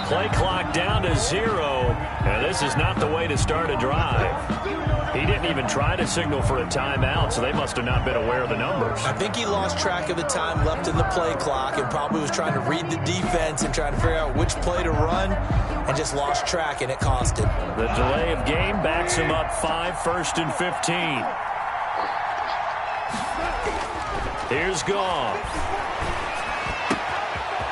play clock down to 0, and this is not the way to start a drive. He didn't even try to signal for a timeout, so they must have not been aware of the numbers. I think he lost track of the time left in the play clock and probably was trying to read the defense and trying to figure out which play to run and just lost track, and it cost him. The delay of game backs him up 5, 1st and 15. Here's Goff.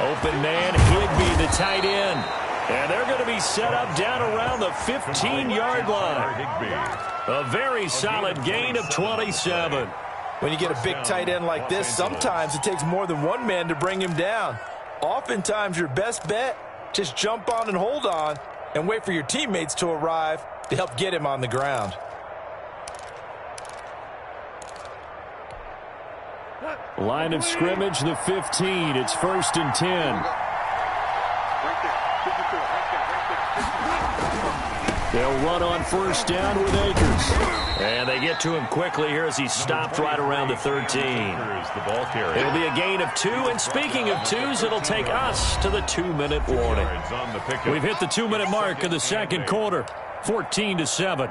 Open man, Higbee, the tight end. And they're going to be set up down around the 15-yard line. A very solid gain of 27. When you get a big tight end like this, sometimes it takes more than one man to bring him down. Oftentimes, your best bet, just jump on and hold on and wait for your teammates to arrive to help get him on the ground. Line of scrimmage, the 15. It's 1st and 10. They'll run on 1st down with Akers. And they get to him quickly here as he's stopped right around the 13. It'll be a gain of 2. And speaking of 2s, it'll take us to the 2-minute warning. We've hit the 2-minute mark of the second quarter, 14-7.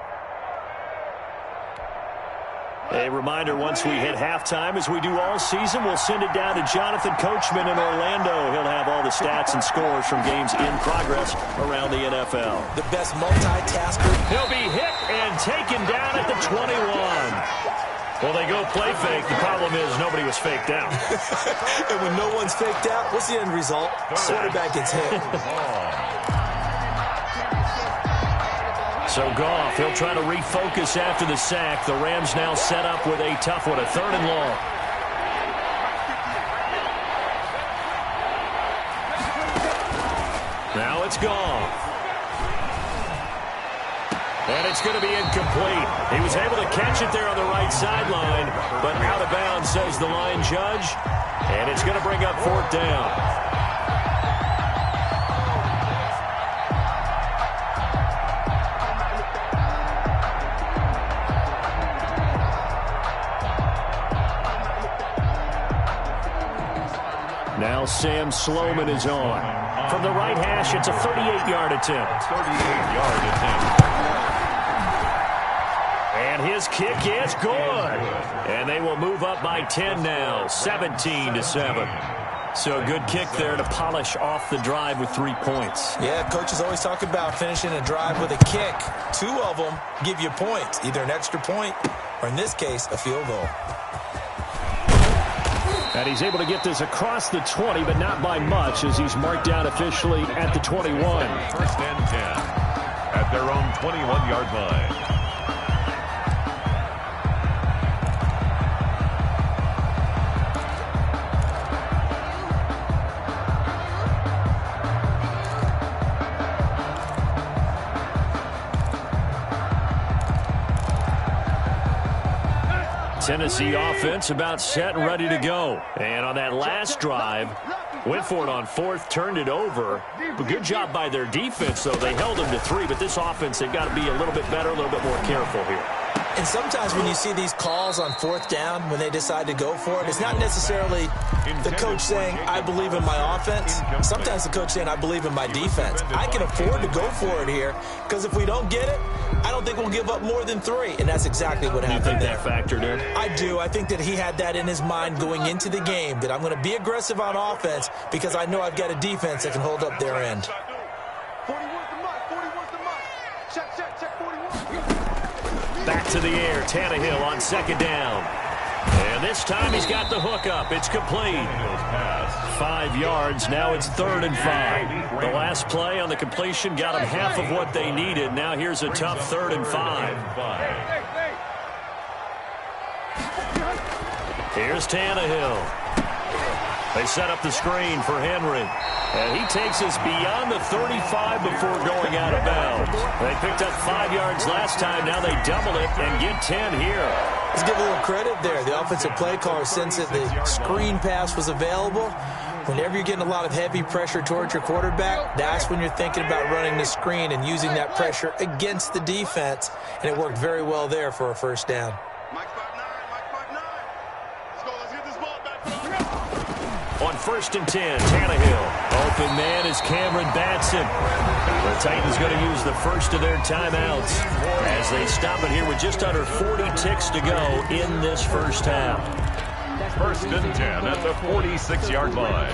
A reminder, once we hit halftime, as we do all season, we'll send it down to Jonathan Coachman in Orlando. He'll have all the stats and scores from games in progress around the NFL. The best multitasker. He'll be hit and taken down at the 21. Well, they go play fake. The problem is nobody was faked out. And when no one's faked out, what's the end result? Quarterback gets hit. So Goff, he'll try to refocus after the sack. The Rams now set up with a tough one, a 3rd and long. Now it's Goff. And it's going to be incomplete. He was able to catch it there on the right sideline, but out of bounds, says the line judge. And it's going to bring up 4th down. Now Sam Sloman is on. From the right hash, it's a 38-yard attempt. 38-yard attempt. And his kick is good. And they will move up by 10 now, 17-7. So a good kick there to polish off the drive with 3 points. Yeah, coaches always talk about finishing a drive with a kick. 2 of them give you points, either an extra point or, in this case, a field goal. And he's able to get this across the 20, but not by much, as he's marked down officially at the 21. 1st and 10 at their own 21-yard line. Tennessee offense about set and ready to go. And on that last drive, went for it on 4th, turned it over. But good job by their defense, though. They held them to 3, but this offense, they've got to be a little bit better, a little bit more careful here. And sometimes when you see these calls on 4th down, when they decide to go for it, it's not necessarily the coach saying, I believe in my offense. Sometimes the coach saying, I believe in my defense. I can afford to go for it here, because if we don't get it, I don't think we'll give up more than 3. And that's exactly what happened there. You think that factored in? I do. I think that he had that in his mind going into the game, that I'm going to be aggressive on offense because I know I've got a defense that can hold up their end. Back to the air, Tannehill on 2nd down. And this time he's got the hook up. It's complete. 5 yards. Now it's 3rd and 5. The last play on the completion got them half of what they needed. Now here's a tough 3rd and 5. Here's Tannehill. They set up the screen for Henry. And he takes us beyond the 35 before going out of bounds. They picked up 5 yards last time. Now they double it and get 10 here. Let's give a little credit there. The offensive play caller, since that the screen pass was available, whenever you're getting a lot of heavy pressure towards your quarterback, that's when you're thinking about running the screen and using that pressure against the defense. And it worked very well there for a 1st down. 1st and 10. Tannehill. Open man is Cameron Batson. The Titans going to use the first of their timeouts as they stop it here with just under 40 ticks to go in this first half. 1st and 10 at the 46-yard line.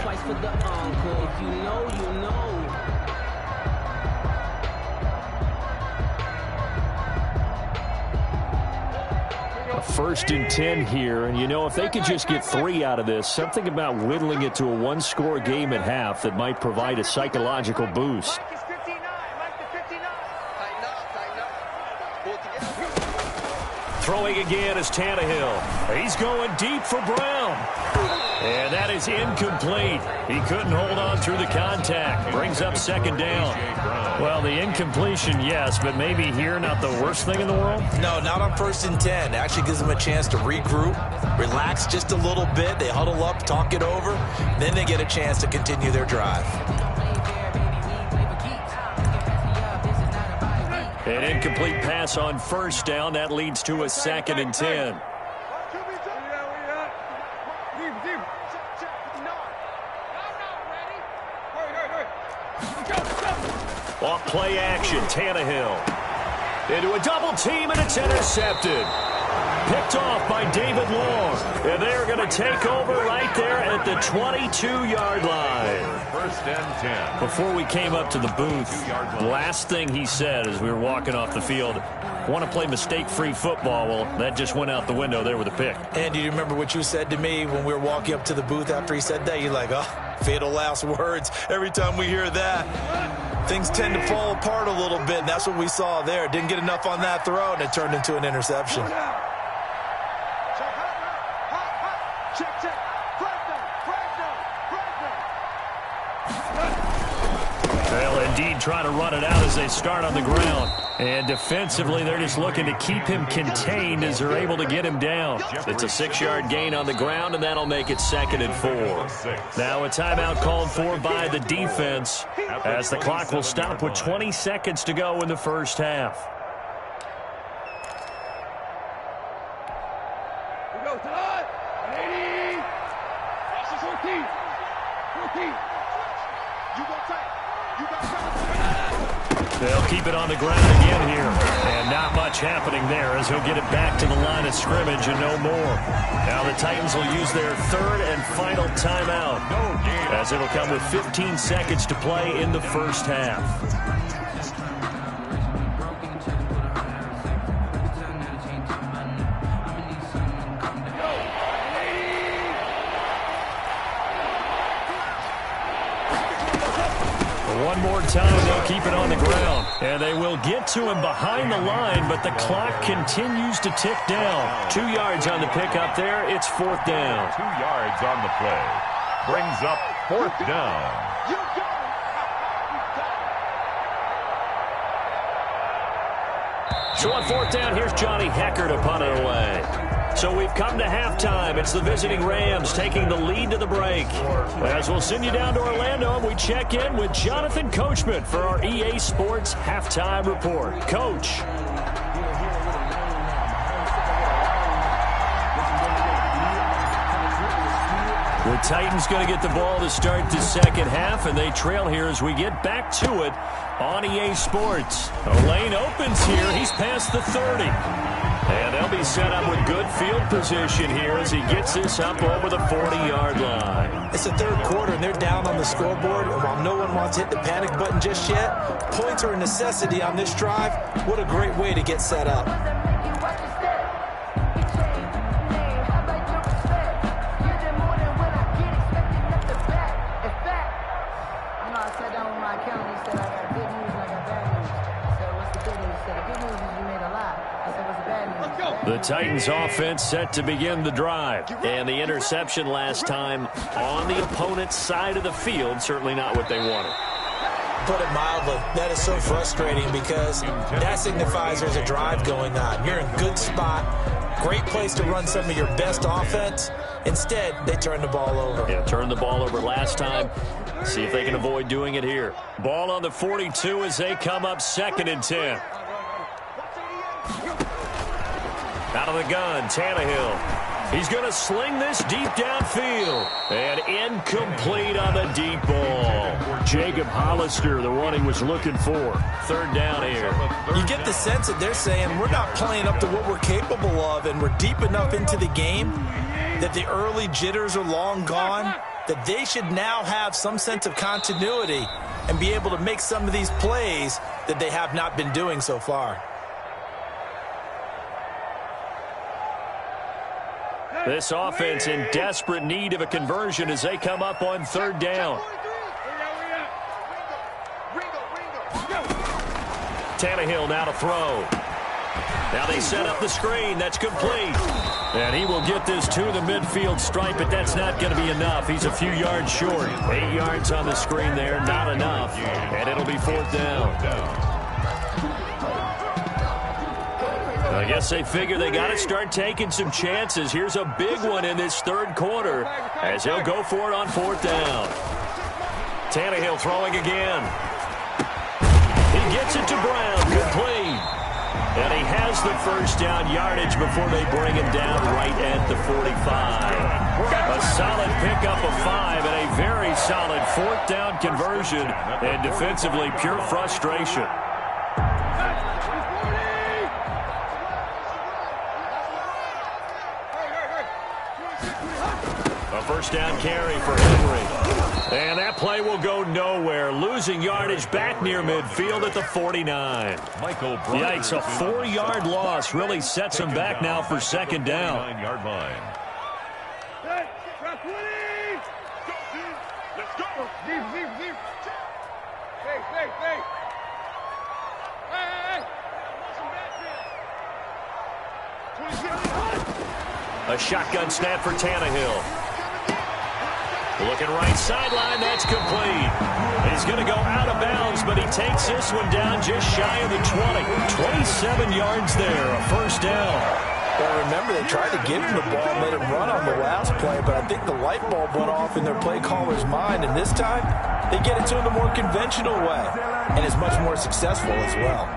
A 1st and 10 here, and if they could just get 3 out of this, something about whittling it to a one-score game at half that might provide a psychological boost. Throwing again is Tannehill. He's going deep for Brown. And that is incomplete. He couldn't hold on through the contact. Brings up 2nd down. Well, the incompletion, yes, but maybe here not the worst thing in the world? No, not on 1st and 10. It actually gives them a chance to regroup, relax just a little bit. They huddle up, talk it over. Then they get a chance to continue their drive. An incomplete pass on 1st down. That leads to a 2nd and 10. Off play action, Tannehill. Into a double team, and it's intercepted. Picked off by David Long. And they're going to take over right there at the 22-yard line. 1st and 10. Before we came up to the booth, last thing he said as we were walking off the field, want to play mistake-free football. Well, that just went out the window there with a pick. And do you remember what you said to me when we were walking up to the booth after he said that? You're like, oh, fatal last words. Every time we hear that, things tend to fall apart a little bit, and that's what we saw there. Didn't get enough on that throw, and it turned into an interception. They'll indeed try to run it out as they start on the ground. And defensively, they're just looking to keep him contained as they're able to get him down. It's a 6-yard gain on the ground, and that'll make it 2nd and 4. Now a timeout called for by the defense as the clock will stop with 20 seconds to go in the first half. They'll keep it on the ground again here. And not much happening there as he'll get it back to the line of scrimmage and no more. Now the Titans will use their 3rd and final timeout as it'll come with 15 seconds to play in the first half. One more time, they'll keep it on the ground. And they will get to him behind the line, but the clock continues to tick down. 2 yards on the pickup there. It's 4th down. 2 yards on the play. Brings up 4th down. So on 4th down, here's Johnny Hecker to punt it away. So we've come to halftime. It's the visiting Rams taking the lead to the break. As we'll send you down to Orlando, and we check in with Jonathan Coachman for our EA Sports Halftime Report. Coach. The Titans going to get the ball to start the second half, and they trail here as we get back to it on EA Sports. A lane opens here. He's past the 30. And they'll be set up with good field position here as he gets this up over the 40-yard line. It's the 3rd quarter, and they're down on the scoreboard. And while no one wants to hit the panic button just yet, points are a necessity on this drive. What a great way to get set up. The Titans offense set to begin the drive. And the interception last time on the opponent's side of the field, certainly not what they wanted. Put it mildly, that is so frustrating because that signifies there's a drive going on. You're in good spot, great place to run some of your best offense. Instead, they turn the ball over. Yeah, turned the ball over last time. See if they can avoid doing it here. Ball on the 42 as they come up 2nd and 10. Out of the gun, Tannehill He's going to sling this deep downfield. And incomplete on the deep ball. Jacob Hollister, the one he was looking for. Third down here. You get the sense that they're saying we're not playing up to what we're capable of, and we're deep enough into the game that the early jitters are long gone, that they should now have some sense of continuity and be able to make some of these plays that they have not been doing so far. This offense in desperate need of a conversion as they come up on third down. Tannehill now to throw. Now they set up the screen. That's complete. And he will get this to the midfield stripe, but that's not going to be enough. He's a few yards short. 8 yards on the screen there, not enough. And it'll be fourth down. I guess they figure they got to start taking some chances. Here's a big one in this third quarter as he'll go for it on fourth down. Tannehill throwing again. He gets it to Brown, complete. And he has the first down yardage before they bring him down right at the 45. A solid pickup of 5 and a very solid fourth down conversion, and defensively pure frustration. A first down carry for Henry. And that play will go nowhere. Losing yardage back near midfield at the 49. Yikes, a 4-yard loss really sets him back now for second down. 9-yard line. Let's go. Deep. Hey. A shotgun snap for Tannehill. Looking right sideline, that's complete. He's going to go out of bounds, but he takes this one down just shy of the 20. 27 yards there, a first down. Well, remember, they tried to give him the ball and let him run on the last play, but I think the light bulb went off in their play caller's mind, and this time they get it to him the more conventional way, and is much more successful as well.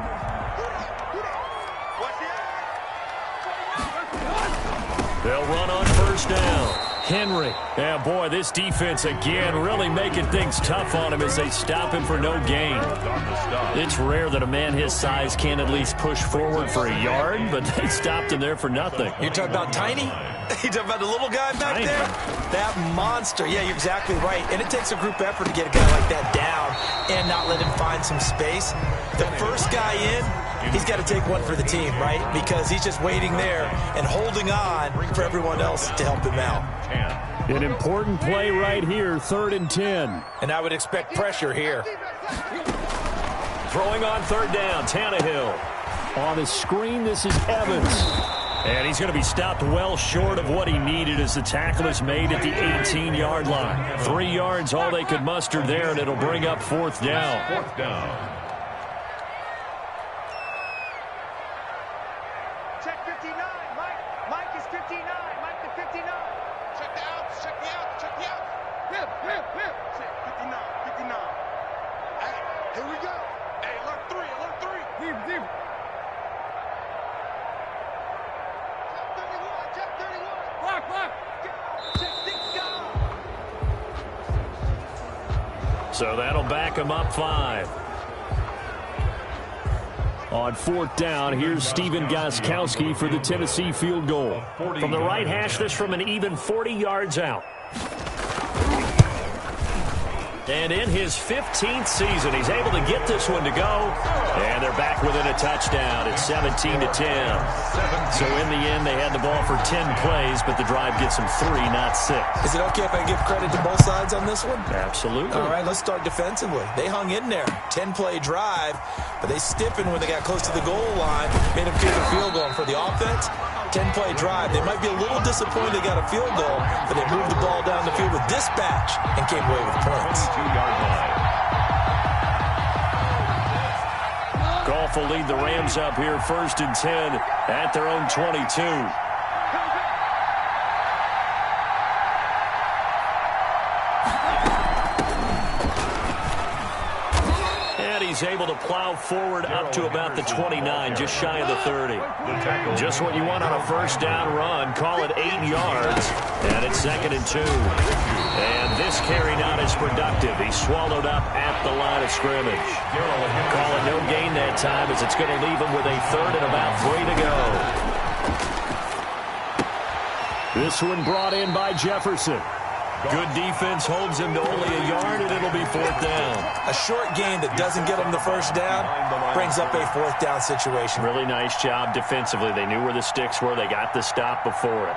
They'll run on first down. Henry. Yeah, boy, this defense again really making things tough on him as they stop him for no gain. It's rare that a man his size can at least push forward for a yard, but they stopped him there for nothing. You're talking about Tiny? You talking about the little guy back there? That monster. Yeah, you're exactly right. And it takes a group effort to get a guy like that down and not let him find some space. The first guy in, he's got to take one for the team, right? Because he's just waiting there and holding on for everyone else to help him out. An important play right here, 3rd and 10. And I would expect pressure here. Throwing on third down, Tannehill. On the screen, this is Evans. And he's going to be stopped well short of what he needed as the tackle is made at the 18-yard line. 3 yards, all they could muster there, and it'll bring up fourth down. Fourth down. Check 59. Mike is 59. Mike to 59. Check the out. Whip. Check 59. Hey, here we go. Hey, alert 3. Deep. Check 31. Block. Check 6 down. So that'll back him up 5. On fourth down, here's Stephen Gostkowski for the Tennessee field goal. From the right hash, this from an even 40 yards out. And in his 15th season, he's able to get this one to go. And they're back within a touchdown. It's 17-10. So in the end, they had the ball for 10 plays, but the drive gets them 3, not 6. Is it okay if I give credit to both sides on this one? Absolutely. All right, let's start defensively. They hung in there. 10-play drive, but they stiffened when they got close to the goal line, made them kick a field goal. And for the offense, 10-play drive. They might be a little disappointed they got a field goal, but they moved the ball down the field with dispatch and came away with points. 2-yard line. Goff will lead the Rams up here 1st and 10 at their own 22. he's able to plow forward up to about the 29, just shy of the 30. Just what you want on a first down run. Call it 8 yards, and it's 2nd and 2. And this carry not as productive. He's swallowed up at the line of scrimmage. Call it no gain that time, as it's going to leave him with a 3rd and about 3 to go. This one brought in by Jefferson. Good defense holds him to only a yard, and it'll be 4th down. A short game that doesn't get him the first down brings up a 4th down situation. Really nice job defensively. They knew where the sticks were. They got the stop before it.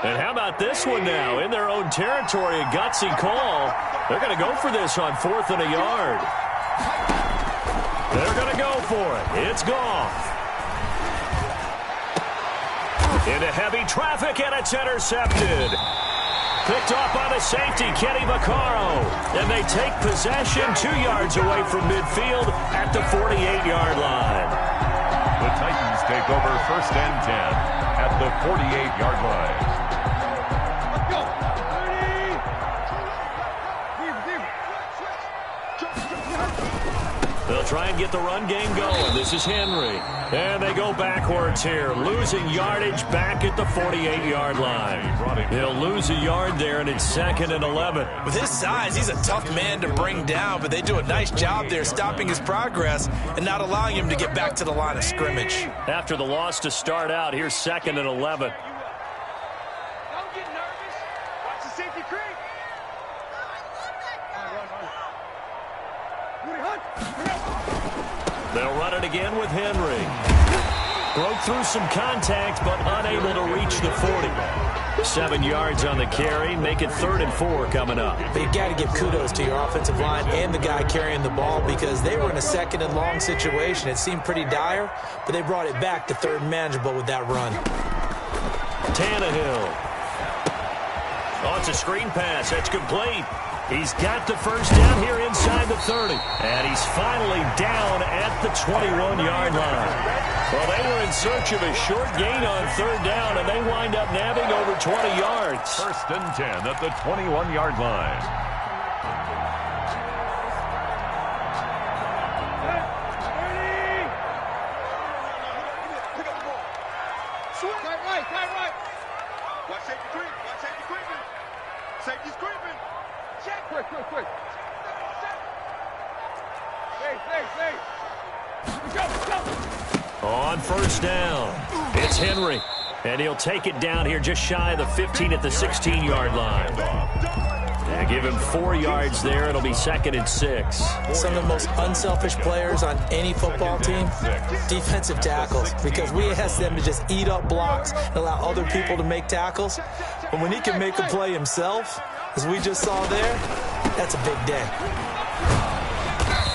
And how about this one now? In their own territory, a gutsy call. They're going to go for this on 4th and a yard. They're going to go for it. It's Goff. Into heavy traffic, and it's intercepted. Picked off by the safety, Kenny Vaccaro. And they take possession 2 yards away from midfield at the 48-yard line. The Titans take over 1st and 10 at the 48-yard line. They'll try and get the run game going. This is Henry. And they go backwards here, losing yardage back at the 48-yard line. He'll lose a yard there, and it's 2nd and 11. With his size, he's a tough man to bring down, but they do a nice job there stopping his progress and not allowing him to get back to the line of scrimmage. After the loss to start out, here's 2nd and 11. Don't get nervous. Watch the safety creep. They'll run it again with Henry. Broke through some contact, but unable to reach the 40. 7 yards on the carry. Make it 3rd and 4 coming up. But you got to give kudos to your offensive line and the guy carrying the ball, because they were in a 2nd and long situation. It seemed pretty dire, but they brought it back to 3rd and manageable with that run. Tannehill. Oh, it's a screen pass. That's complete. He's got the first down here inside the 30. And he's finally down at the 21-yard line. Well, they were in search of a short gain on 3rd down, and they wind up nabbing over 20 yards. 1st and 10 at the 21-yard line. Right. Watch safety creep. Watch safety creeping. Safety's creeping. Check. Quick. Hey. Go. On 1st down, it's Henry. And he'll take it down here just shy of the 15 at the 16-yard line. And give him 4 yards there. It'll be 2nd and 6. Some of the most unselfish players on any football team, defensive tackles, because we ask them to just eat up blocks and allow other people to make tackles. But when he can make a play himself, as we just saw there, that's a big day.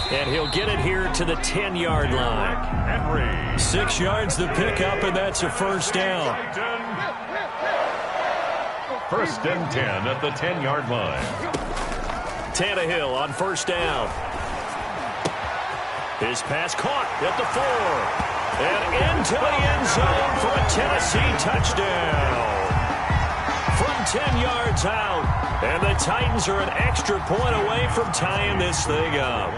And he'll get it here to the 10-yard line. Henry. 6 yards the pickup, and that's a first down. 1st and 10 at the 10-yard line. Tannehill on 1st down. His pass caught at the 4. And into the end zone for a Tennessee touchdown. From 10 yards out. And the Titans are an extra point away from tying this thing up.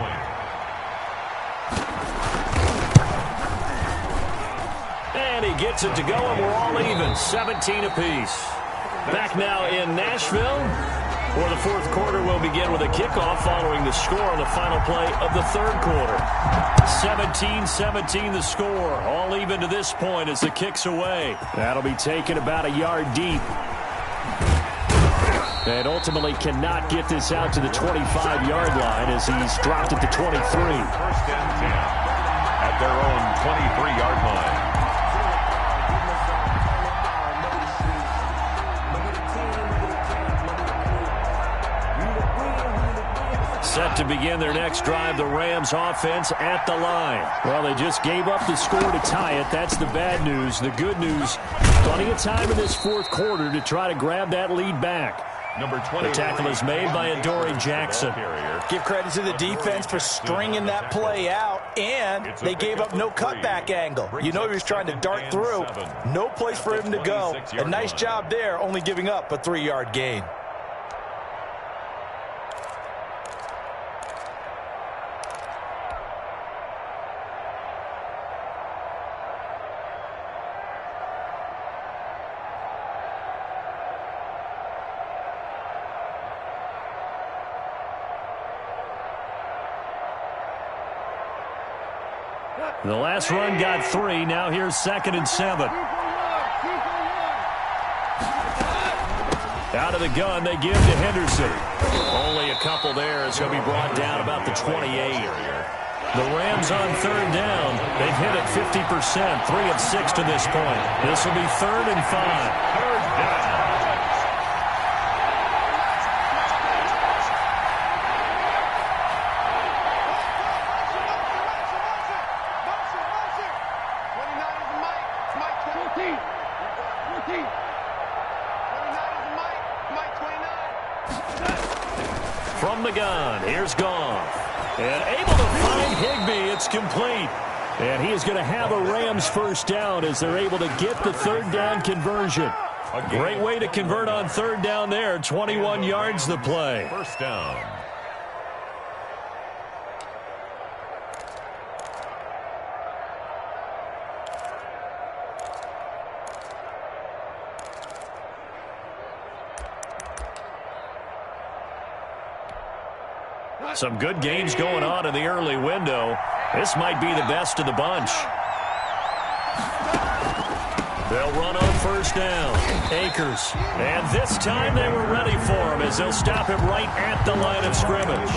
And he gets it to go, and we're all even, 17 apiece. Back now in Nashville, where the 4th quarter will begin with a kickoff following the score on the final play of the 3rd quarter. 17-17 the score, all even to this point as the kick's away. That'll be taken about a yard deep. And ultimately cannot get this out to the 25-yard line as he's dropped at the 23. 1st and 10 at their own 23-yard line. Set to begin their next drive, the Rams offense at the line. Well, they just gave up the score to tie it. That's the bad news. The good news, plenty of time in this 4th quarter to try to grab that lead back. Number 20. The tackle is made by Adoree Jackson. Give credit to the defense for stringing that play out, and they gave up no cutback angle. You know he was trying to dart through. No place for him to go. A nice job there, only giving up a 3-yard gain. The last run got 3. Now here's 2nd and 7. Out of the gun, they give to Henderson. Only a couple there as he'll be brought down about the 28. The Rams on 3rd down. They've hit it 50%, 3 of 6 to this point. This will be 3rd and 5. 3rd down. From the gun, here's Goff. And able to find Higbee. It's complete. And he is going to have a Rams 1st down as they're able to get the 3rd down conversion. A great way to convert on 3rd down there. 21 yards the play. 1st down. Some good games going on in the early window. This might be the best of the bunch. They'll run on 1st down. Akers. And this time they were ready for him as they'll stop him right at the line of scrimmage.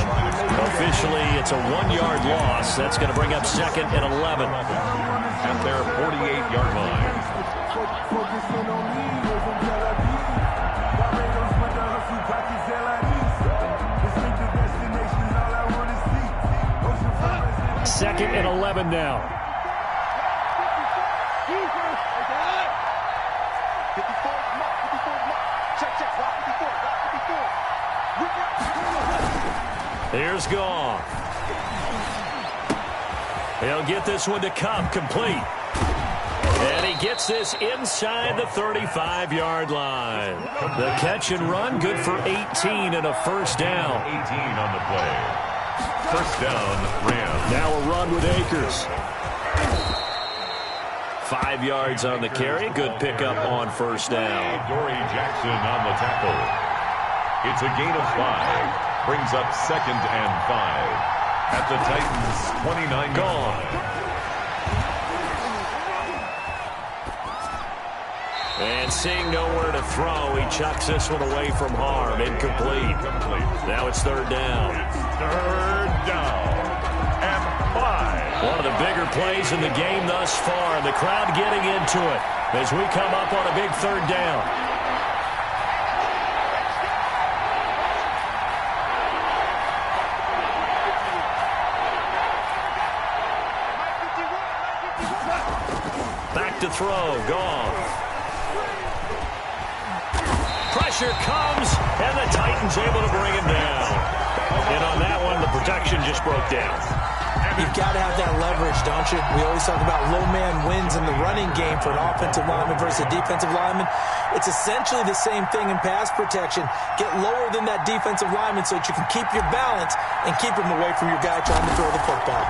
Officially, it's a 1-yard loss. That's going to bring up 2nd and 11. At their 48-yard line. 2nd and 11 now. 54. Here's Goff. He'll get this one to Cup, complete. And he gets this inside the 35-yard line. The catch and run, good for 18 and a 1st down. 18 on the play. 1st down, Rams. Now a run with Akers. 5 yards on the carry. Good pickup on 1st down. Adoree Jackson on the tackle. It's a gain of 5. Brings up 2nd and 5. At the Titans' 29. Gone. And seeing nowhere to throw, he chucks this one away from harm. Incomplete. Now it's 3rd down. 3rd down and 5. One of the bigger plays in the game thus far. The crowd getting into it as we come up on a big 3rd down. Back to throw. Goff. Pressure comes, and the Titans able to bring him down. And on that one, the protection just broke down. You've got to have that leverage, don't you? We always talk about low man wins in the running game for an offensive lineman versus a defensive lineman. It's essentially the same thing in pass protection. Get lower than that defensive lineman so that you can keep your balance and keep him away from your guy trying to throw the football.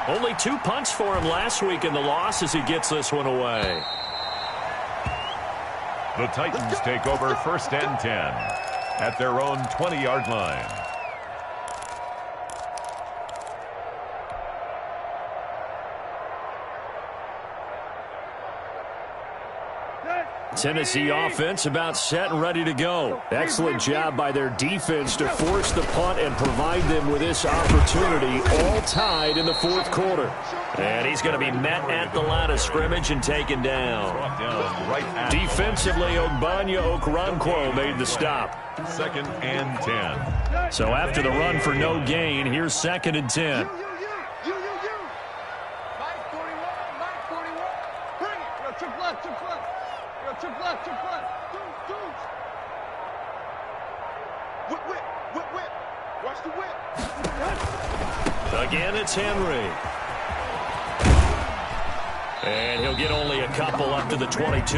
Only 2 punts for him last week in the loss as he gets this one away. The Titans take over 1st and 10 at their own 20-yard line. Tennessee offense about set and ready to go. Excellent job by their defense to force the punt and provide them with this opportunity, all tied in the 4th quarter. And he's going to be met at the line of scrimmage and taken down. Defensively, Ogbanya Okoronkwo made the stop. 2nd and 10. So after the run for no gain, here's 2nd and 10. Again, it's Henry. And he'll get only a couple up to the 22.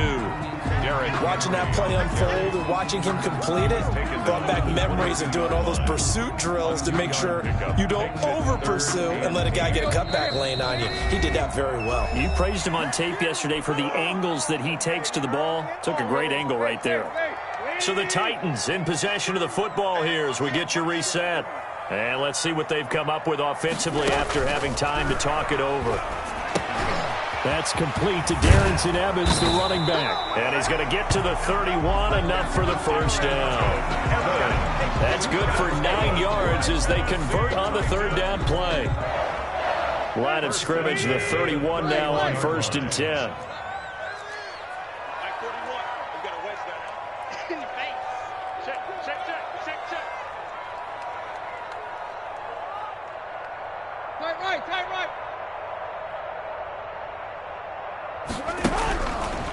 Watching that play unfold and watching him complete it brought back memories of doing all those pursuit drills to make sure you don't over-pursue and let a guy get a cutback lane on you. He did that very well. You praised him on tape yesterday for the angles that he takes to the ball. Took a great angle right there. So the Titans in possession of the football here as we get you reset. And let's see what they've come up with offensively after having time to talk it over. That's complete to Darrington Evans, the running back. And he's going to get to the 31, enough for the first down. That's good for 9 yards as they convert on the third down play. Line of scrimmage, the 31 now on 1st and 10.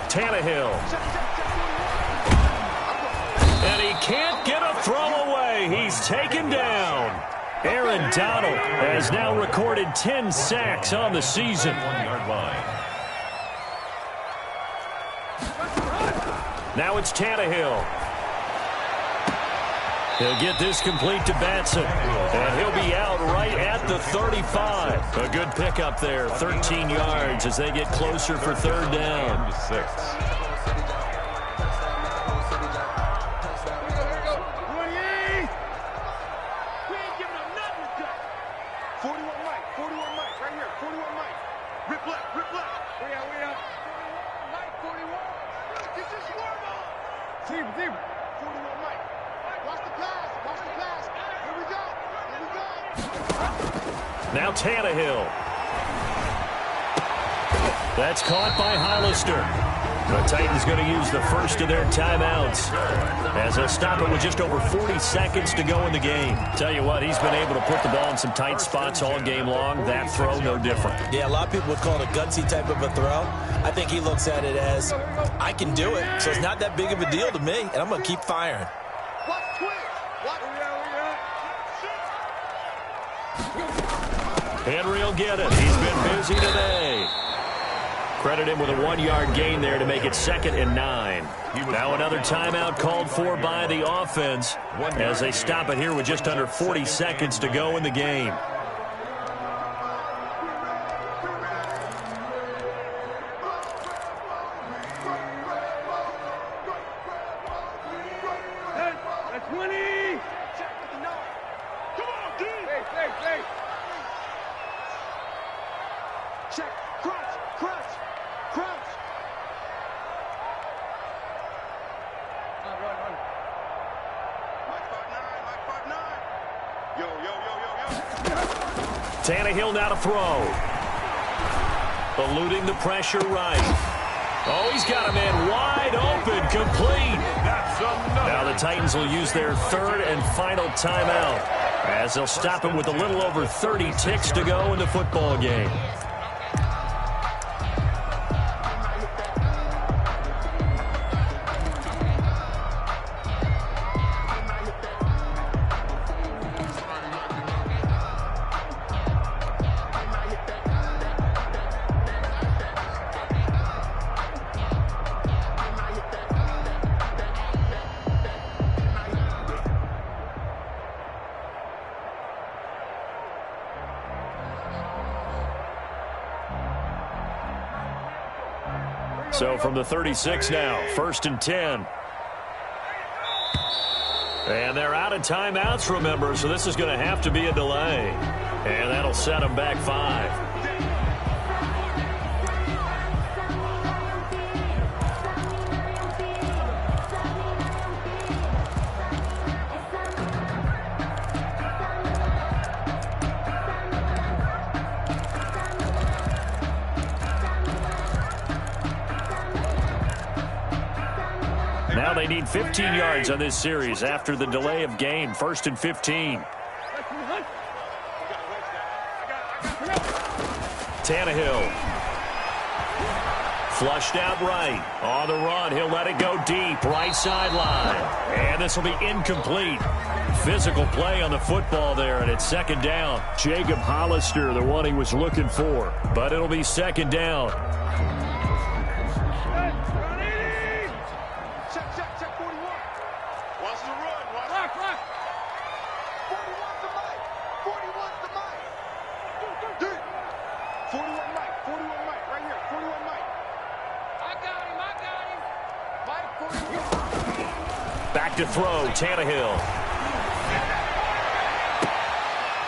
Tannehill. And he can't get a throw away. He's taken down. Aaron Donald has now recorded 10 sacks on the season. 1-yard line. Now it's Tannehill. He'll get this complete to Batson. And he'll be out right at the 35. A good pickup there, 13 yards as they get closer for third down. 6. Now Tannehill. That's caught by Hollister. The Titans going to use the first of their timeouts as they'll stop it with just over 40 seconds to go in the game. Tell you what, he's been able to put the ball in some tight spots all game long. That throw, no different. Yeah, a lot of people would call it a gutsy type of a throw. I think he looks at it as, I can do it, so it's not that big of a deal to me, and I'm going to keep firing. Henry will get it. He's been busy today. Credit him with a 1-yard gain there to make it 2nd and 9. Now another timeout called for by the offense as they stop it here with just under 40 seconds to go in the game. Tannehill now to throw. Eluding the pressure right. Oh, he's got a man wide open, complete. Now the Titans will use their 3rd and final timeout as they'll stop him with a little over 30 ticks to go in the football game. So from the 36 now, 1st and 10. And they're out of timeouts, remember, so this is going to have to be a delay. And that'll set them back 5. Now they need 15 yards on this series after the delay of game. 1st and 15. Tannehill Flushed out right. On the run, he'll let it go deep. Right sideline. And this will be incomplete. Physical play on the football there, and it's second down. Jacob Hollister, the one he was looking for. But it'll be second down. Check 41. Watch the run. Watch the run. 41's the mic. 41's the mic. 41 mic. 41 mic. Right here. 41 mic. I got him. Mike, 41. Back to throw, Tannehill.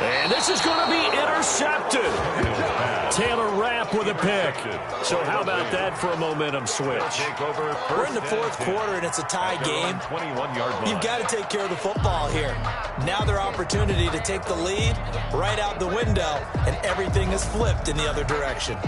And this is going to be intercepted. Taylor Rapp with a pick. So how about that for a momentum switch? We're in the fourth quarter, and it's a tie game. You've got to take care of the football here. Now their opportunity to take the lead right out the window, and everything is flipped in the other direction.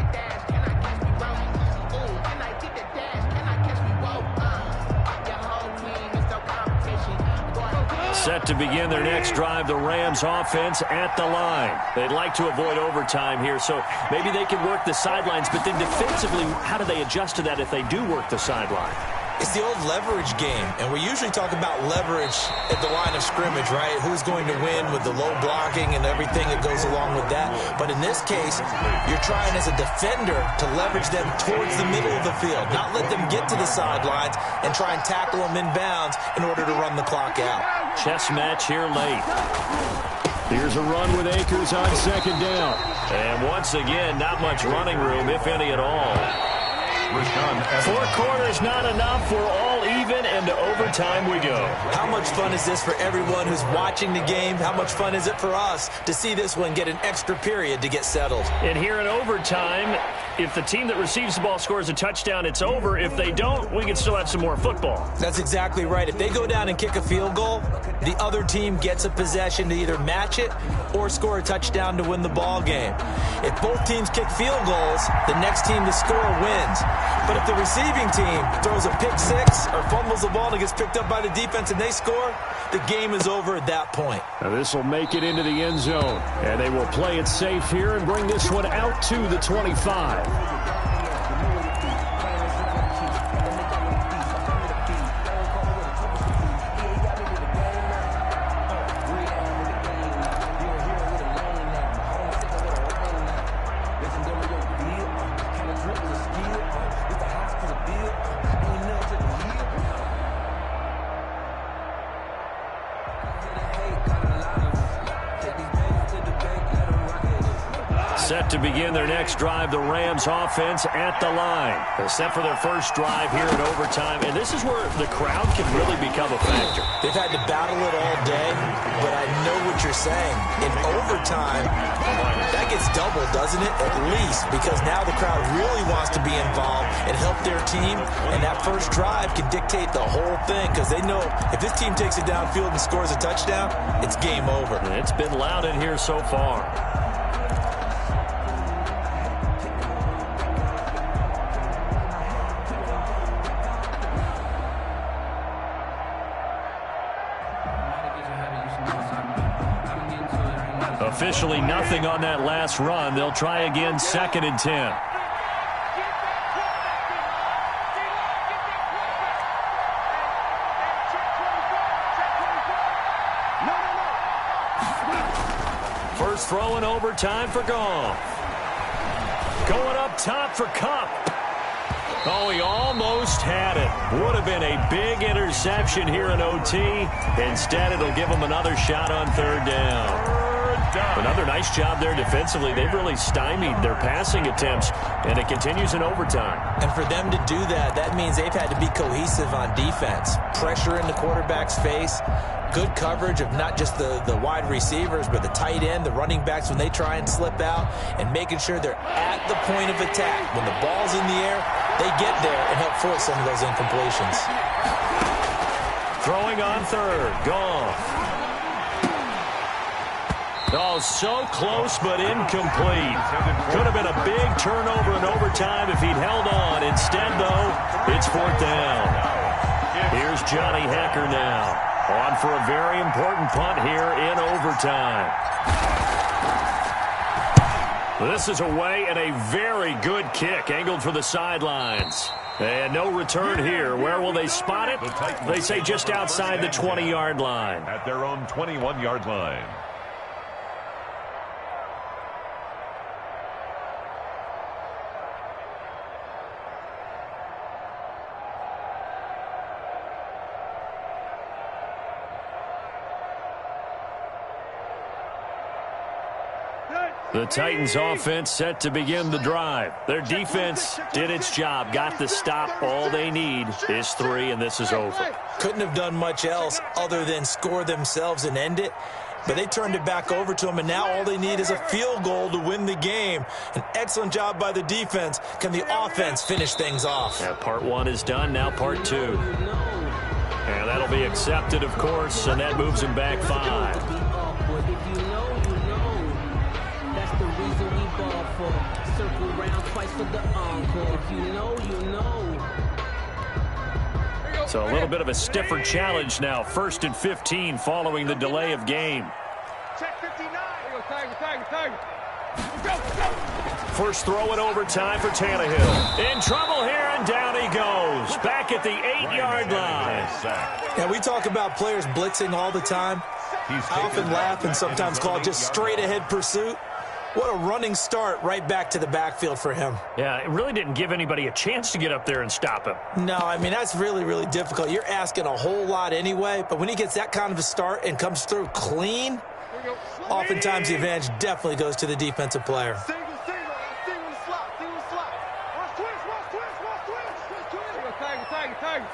Set to begin their next drive, the Rams offense at the line. They'd like to avoid overtime here, so maybe they can work the sidelines, but then defensively, how do they adjust to that if they do work the sideline? It's the old leverage game, and we usually talk about leverage at the line of scrimmage, right? Who's going to win with the low blocking and everything that goes along with that. But in this case, you're trying as a defender to leverage them towards the middle of the field, not let them get to the sidelines and try and tackle them inbounds in order to run the clock out. Chess match here late. Here's a run with Akers on second down. And once again, not much running room, if any at all. Four quarters not enough. We're all even, and to overtime we go. How much fun is this for everyone who's watching the game? How much fun is it for us to see this one get an extra period to get settled? And here in overtime, if the team that receives the ball scores a touchdown, it's over. If they don't, we can still have some more football. That's exactly right. If they go down and kick a field goal, the other team gets a possession to either match it or score a touchdown to win the ball game. If both teams kick field goals, the next team to score wins. But if the receiving team throws a pick six or fumbles the ball and it gets picked up by the defense and they score, the game is over at that point. Now this will make it into the end zone, and they will play it safe here and bring this one out to the 25. Set to begin their next drive, the Rams offense at the line. They're set for their first drive here in overtime, and this is where the crowd can really become a factor. They've had to battle it all day, but I know what you're saying. In overtime, that gets doubled, doesn't it? At least, because now the crowd really wants to be involved and help their team, and that first drive can dictate the whole thing because they know if this team takes it downfield and scores a touchdown, it's game over. And it's been loud in here so far. Officially nothing on that last run. They'll try again, 2nd and 10. First throw in overtime for Goff. Going up top for Kupp. Oh, he almost had it. Would have been a big interception here in OT. Instead, it'll give him another shot on 3rd down. Another nice job there defensively. They've really stymied their passing attempts, and it continues in overtime. And for them to do that, that means they've had to be cohesive on defense. Pressure in the quarterback's face, good coverage of not just the wide receivers, but the tight end, the running backs when they try and slip out, and making sure they're at the point of attack. When the ball's in the air, they get there and help force some of those incompletions. Throwing on 3rd, Goff. Oh, so close but incomplete. Could have been a big turnover in overtime if he'd held on. Instead, though, it's 4th down. Here's Johnny Hekker now. On for a very important punt here in overtime. This is away and a very good kick angled for the sidelines. And no return here. Where will they spot it? They say just outside the 20-yard line. At their own 21-yard line. The Titans offense set to begin the drive. Their defense did its job, got the stop. All they need is 3, and this is over. Couldn't have done much else other than score themselves and end it. But they turned it back over to them, and now all they need is a field goal to win the game. An excellent job by the defense. Can the offense finish things off? Yeah, part 1 is done, now part 2. And that'll be accepted, of course, and that moves him back 5. Circle round twice for the encore. If you know, you know. So a little bit of a stiffer challenge now. 1st and 15 following the delay of game. Check 59. Tiger. First throw in overtime for Tannehill. In trouble here, and down he goes. Back at the 8-yard line. Yeah, we talk about players blitzing all the time. I often laugh and sometimes call it just straight-ahead pursuit. What a running start right back to the backfield for him. Yeah, it really didn't give anybody a chance to get up there and stop him. No, I mean, that's really, really difficult. You're asking a whole lot anyway, but when he gets that kind of a start and comes through clean, oftentimes the advantage definitely goes to the defensive player. Single. Slot. Watch twist. Tiger.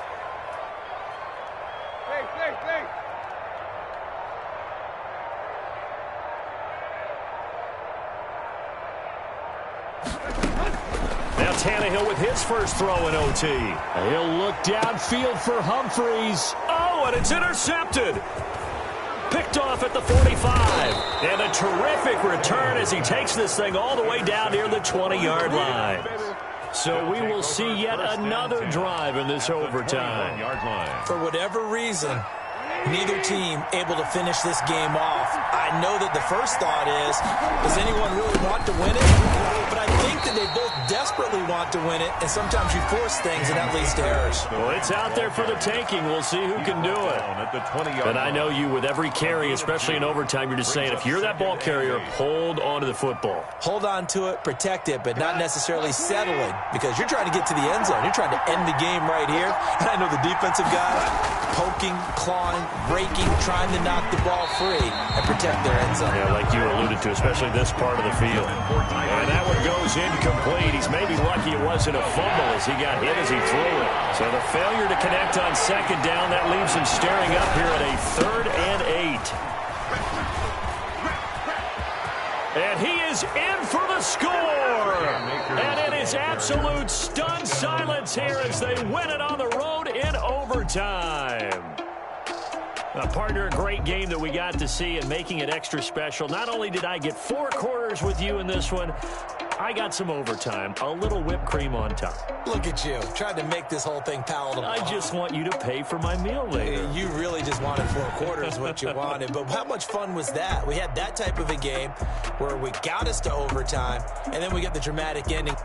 Hey. Now Tannehill with his first throw in OT. He'll look downfield for Humphreys. Oh, and it's intercepted. Picked off at the 45. And a terrific return as he takes this thing all the way down near the 20-yard line. So we will see yet another drive in this overtime. For whatever reason, neither team able to finish this game off. I know that the first thought is, does anyone really want to win it? But I think that they both desperately want to win it, and sometimes you force things, and that leads to errors. Well, it's out there for the taking. We'll see who can do it. But I know you, with every carry, especially in overtime, you're just saying, if you're that ball carrier, hold on to the football. Hold on to it, protect it, but not necessarily settling, because you're trying to get to the end zone. You're trying to end the game right here. And I know the defensive guys poking, clawing, breaking, trying to knock the ball free and protect their end zone. Yeah, like you alluded to, especially this part of the field. And that one goes incomplete. He's maybe lucky it wasn't a fumble as he got hit as he threw it. So the failure to connect on 2nd down, that leaves him staring up here at a 3rd and 8. And he is in for the score. And it is absolute stunned silence here as they win it on the road in overtime. Partner, a great game that we got to see and making it extra special. Not only did I get 4 quarters with you in this one, I got some overtime, a little whipped cream on top. Look at you, trying to make this whole thing palatable. I just want you to pay for my meal later. You really just wanted 4 quarters what you wanted, but how much fun was that? We had that type of a game where we got us to overtime, and then we get the dramatic ending.